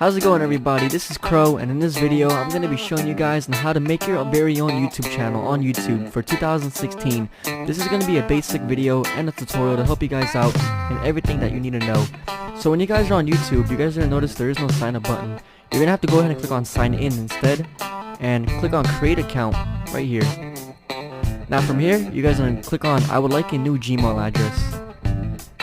How's it going, everybody? This is Crow, and in this video I'm going to be showing you guys on how to make your very own YouTube channel on YouTube for 2016. This is going to be a basic video and a tutorial to help you guys out in everything that you need to know. So when you guys are on YouTube, you guys are going to notice there is no sign up button. You're going to have to go ahead and click on sign in instead and click on create account right here. Now from here, you guys are going to click on I would like a new Gmail address.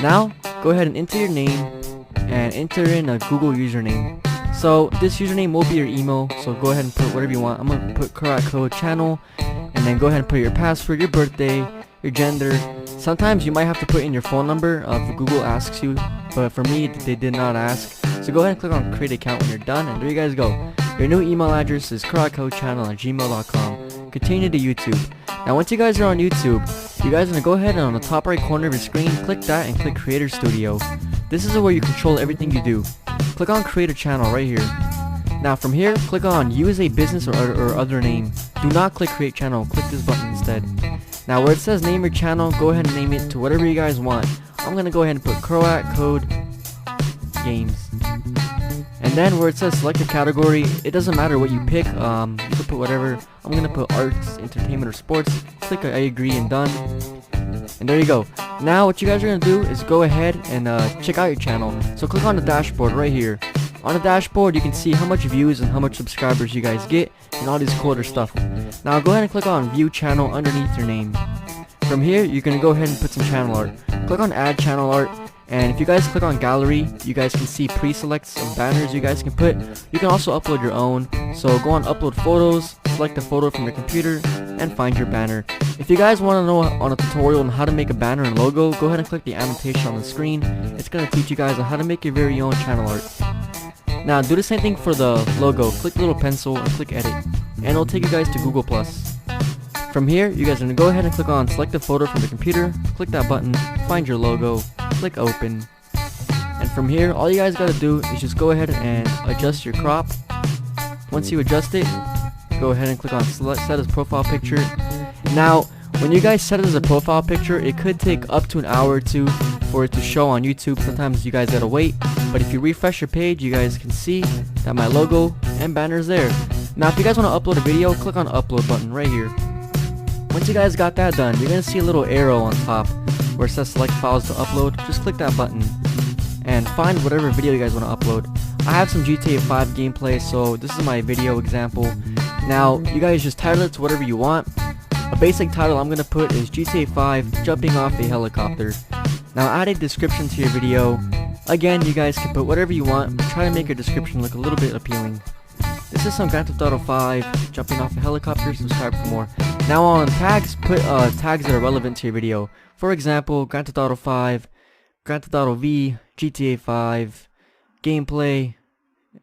Now go ahead and enter your name and enter in a Google username. So this username will be your email, so go ahead and put whatever you want. I'm going to put CroatCode channel, and then go ahead and put your password, your birthday, your gender. Sometimes you might have to put in your phone number if Google asks you, but for me they did not ask. So go ahead and click on create account when you're done, and there you guys go. Your new email address is CroatCodeChannel@gmail.com. Continue to YouTube. Now once you guys are on YouTube, you guys are going to go ahead and on the top right corner of your screen, click that and click Creator Studio. This is where you control everything you do. Click on create a channel right here. Now from here, click on use a business or other name. Do not click create channel, click this button instead. Now where it says name your channel, go ahead and name it to whatever you guys want. I'm going to go ahead and put CroatCode Games. And then where it says select a category, it doesn't matter what you pick, you can put whatever. I'm going to put arts, entertainment, or sports. Click I agree and done. And there you go. Now what you guys are going to do is go ahead and check out your channel. So click on the dashboard right here. On the dashboard you can see how much views and how much subscribers you guys get and all this cool other stuff. Now go ahead and click on view channel underneath your name. From here you're going to go ahead and put some channel art. Click on add channel art, and if you guys click on gallery, you guys can see pre-selects of banners you guys can put. You can also upload your own. So go on upload photos, select a photo from your computer, and find your banner. If you guys want to know on a tutorial on how to make a banner and logo, go ahead and click the annotation on the screen. It's going to teach you guys on how to make your very own channel art. Now do the same thing for the logo. Click the little pencil and click edit, and it'll take you guys to Google+. From here, you guys are going to go ahead and click on select a photo from the computer, click that button, find your logo, click open. And from here, all you guys got to do is just go ahead and adjust your crop. Once you adjust it, go ahead and click on select set as profile picture. Now when you guys set it as a profile picture, it could take up to an hour or two for it to show on YouTube. Sometimes you guys gotta wait, but if you refresh your page, you guys can see that my logo and banner is there. Now if you guys want to upload a video, click on the upload button right here. Once you guys got that done, you're gonna see a little arrow on top where it says select files to upload. Just click that button and find whatever video you guys want to upload. I have some GTA 5 gameplay, so this is my video example. Now you guys just title it to whatever you want. A basic title I'm gonna put is GTA 5 jumping off a helicopter. Now add a description to your video. Again, you guys can put whatever you want, but try to make your description look a little bit appealing. This is some Grand Theft Auto 5 jumping off a helicopter. Subscribe for more. Now on tags, put tags that are relevant to your video. For example, Grand Theft Auto 5, Grand Theft Auto V, GTA 5, gameplay,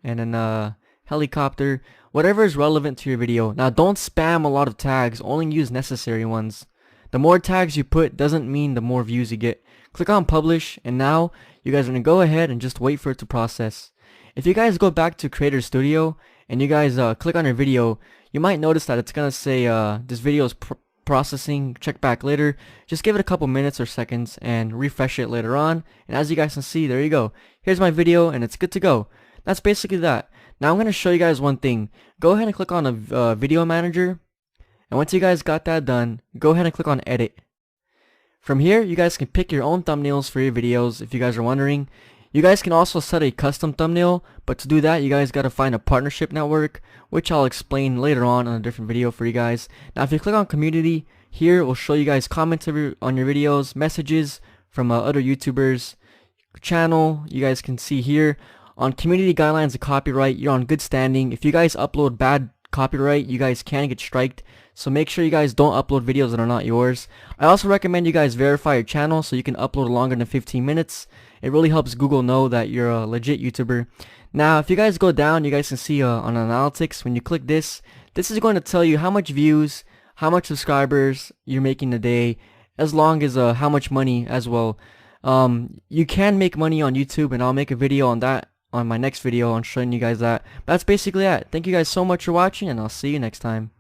and then helicopter. Whatever is relevant to your video. Now don't spam a lot of tags, only use necessary ones. The more tags you put doesn't mean the more views you get. Click on publish, and now you guys are going to go ahead and just wait for it to process. If you guys go back to Creator Studio and you guys click on your video, you might notice that it's going to say this video is processing, check back later. Just give it a couple minutes or seconds and refresh it later on, and as you guys can see, there you go. Here's my video and it's good to go. That's basically that. Now I'm going to show you guys one thing. Go ahead and click on the video manager, and once you guys got that done, go ahead and click on edit. From here you guys can pick your own thumbnails for your videos. If you guys are wondering, you guys can also set a custom thumbnail, but to do that you guys got to find a partnership network, which I'll explain later on a different video for you guys. Now if you click on community, here it will show you guys comments on your videos, messages from other YouTubers, channel. You guys can see here on community guidelines of copyright, you're on good standing. If you guys upload bad copyright, you guys can get striked, so make sure you guys don't upload videos that are not yours. I also recommend you guys verify your channel so you can upload longer than 15 minutes. It really helps Google know that you're a legit YouTuber. Now if you guys go down, you guys can see on analytics, when you click this is going to tell you how much views, how much subscribers you're making a day, as long as how much money as well. You can make money on YouTube, and I'll make a video on that on my next video on showing you guys that. That's basically it. Thank you guys so much for watching, and I'll see you next time.